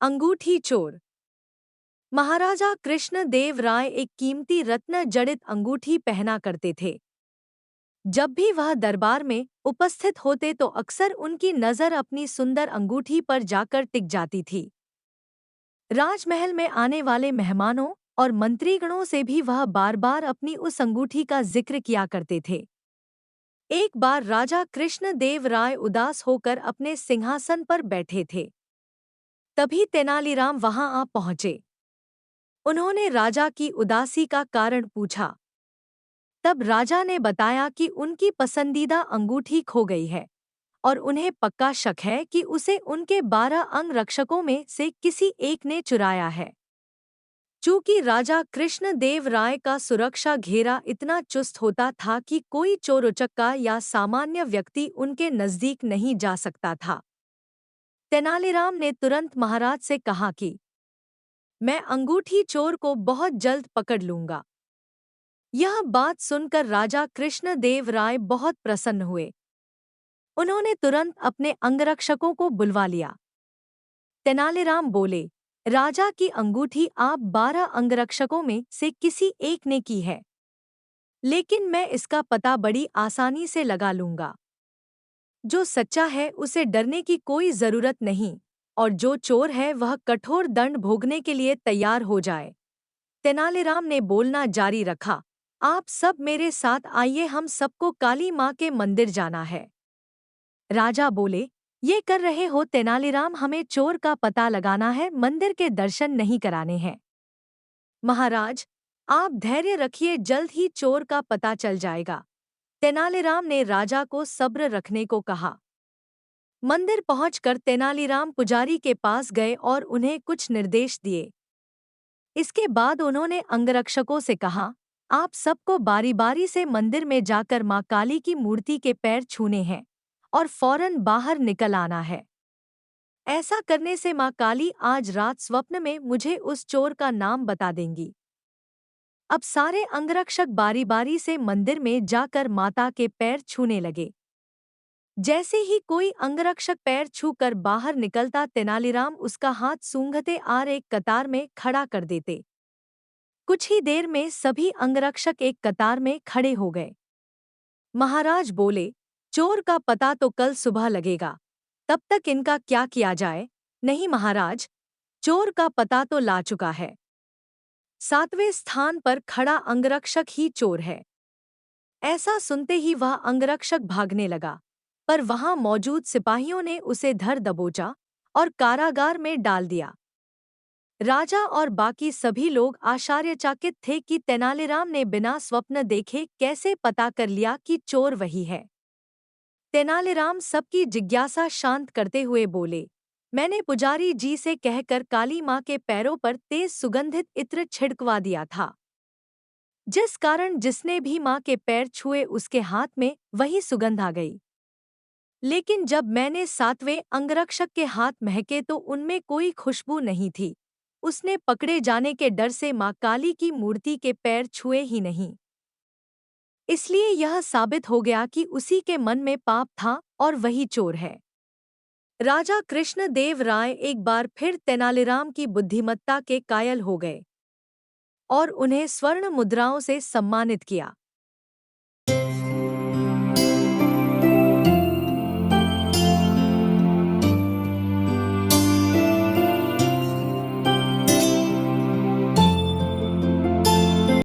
अंगूठी चोर। महाराजा कृष्ण देव राय एक कीमती रत्न जड़ित अंगूठी पहना करते थे। जब भी वह दरबार में उपस्थित होते तो अक्सर उनकी नज़र अपनी सुंदर अंगूठी पर जाकर टिक जाती थी। राजमहल में आने वाले मेहमानों और मंत्रीगणों से भी वह बार बार अपनी उस अंगूठी का जिक्र किया करते थे। एक बार राजा कृष्ण देव राय उदास होकर अपने सिंहासन पर बैठे थे। तभी तेनालीराम वहां आ पहुंचे। उन्होंने राजा की उदासी का कारण पूछा। तब राजा ने बताया कि उनकी पसंदीदा अंगूठी खो गई है और उन्हें पक्का शक है कि उसे उनके 12 अंगरक्षकों में से किसी एक ने चुराया है। चूंकि राजा कृष्ण देव राय का सुरक्षा घेरा इतना चुस्त होता था कि कोई चोर उचक्का या सामान्य व्यक्ति उनके नजदीक नहीं जा सकता था। तेनालीराम ने तुरंत महाराज से कहा कि मैं अंगूठी चोर को बहुत जल्द पकड़ लूंगा। यह बात सुनकर राजा कृष्णदेव राय बहुत प्रसन्न हुए। उन्होंने तुरंत अपने अंगरक्षकों को बुलवा लिया। तेनालीराम बोले, राजा की अंगूठी आप 12 अंगरक्षकों में से किसी एक ने की है, लेकिन मैं इसका पता बड़ी आसानी से लगा लूंगा। जो सच्चा है उसे डरने की कोई जरूरत नहीं और जो चोर है वह कठोर दंड भोगने के लिए तैयार हो जाए। तेनालीराम ने बोलना जारी रखा, आप सब मेरे साथ आइए, हम सबको काली माँ के मंदिर जाना है। राजा बोले, ये कर रहे हो तेनालीराम, हमें चोर का पता लगाना है, मंदिर के दर्शन नहीं कराने हैं। महाराज, आप धैर्य रखिए, जल्द ही चोर का पता चल जाएगा। तेनालीराम ने राजा को सब्र रखने को कहा। मंदिर पहुंचकर तेनालीराम पुजारी के पास गए और उन्हें कुछ निर्देश दिए। इसके बाद उन्होंने अंगरक्षकों से कहा, आप सबको बारी बारी से मंदिर में जाकर माँ काली की मूर्ति के पैर छूने हैं और फौरन बाहर निकल आना है। ऐसा करने से माँ काली आज रात स्वप्न में मुझे उस चोर का नाम बता देंगी। अब सारे अंगरक्षक बारी बारी से मंदिर में जाकर माता के पैर छूने लगे। जैसे ही कोई अंगरक्षक पैर छूकर बाहर निकलता, तेनालीराम उसका हाथ सूंघते आर एक कतार में खड़ा कर देते। कुछ ही देर में सभी अंगरक्षक एक कतार में खड़े हो गए। महाराज बोले, चोर का पता तो कल सुबह लगेगा, तब तक इनका क्या किया जाए? नहीं महाराज, चोर का पता तो ला चुका है। 7वें स्थान पर खड़ा अंगरक्षक ही चोर है। ऐसा सुनते ही वह अंगरक्षक भागने लगा, पर वहां मौजूद सिपाहियों ने उसे धर दबोचा और कारागार में डाल दिया। राजा और बाकी सभी लोग आश्चर्यचकित थे कि तेनालीराम ने बिना स्वप्न देखे कैसे पता कर लिया कि चोर वही है। तेनालीराम सबकी जिज्ञासा शांत करते हुए बोले, मैंने पुजारी जी से कहकर काली माँ के पैरों पर तेज सुगंधित इत्र छिड़कवा दिया था, जिस कारण जिसने भी माँ के पैर छुए उसके हाथ में वही सुगंध आ गई। लेकिन जब मैंने 7वें अंगरक्षक के हाथ महके तो उनमें कोई खुशबू नहीं थी। उसने पकड़े जाने के डर से माँ काली की मूर्ति के पैर छुए ही नहीं। इसलिए यह साबित हो गया कि उसी के मन में पाप था और वही चोर है। राजा कृष्ण देव राय एक बार फिर तेनालीराम की बुद्धिमत्ता के कायल हो गए और उन्हें स्वर्ण मुद्राओं से सम्मानित किया।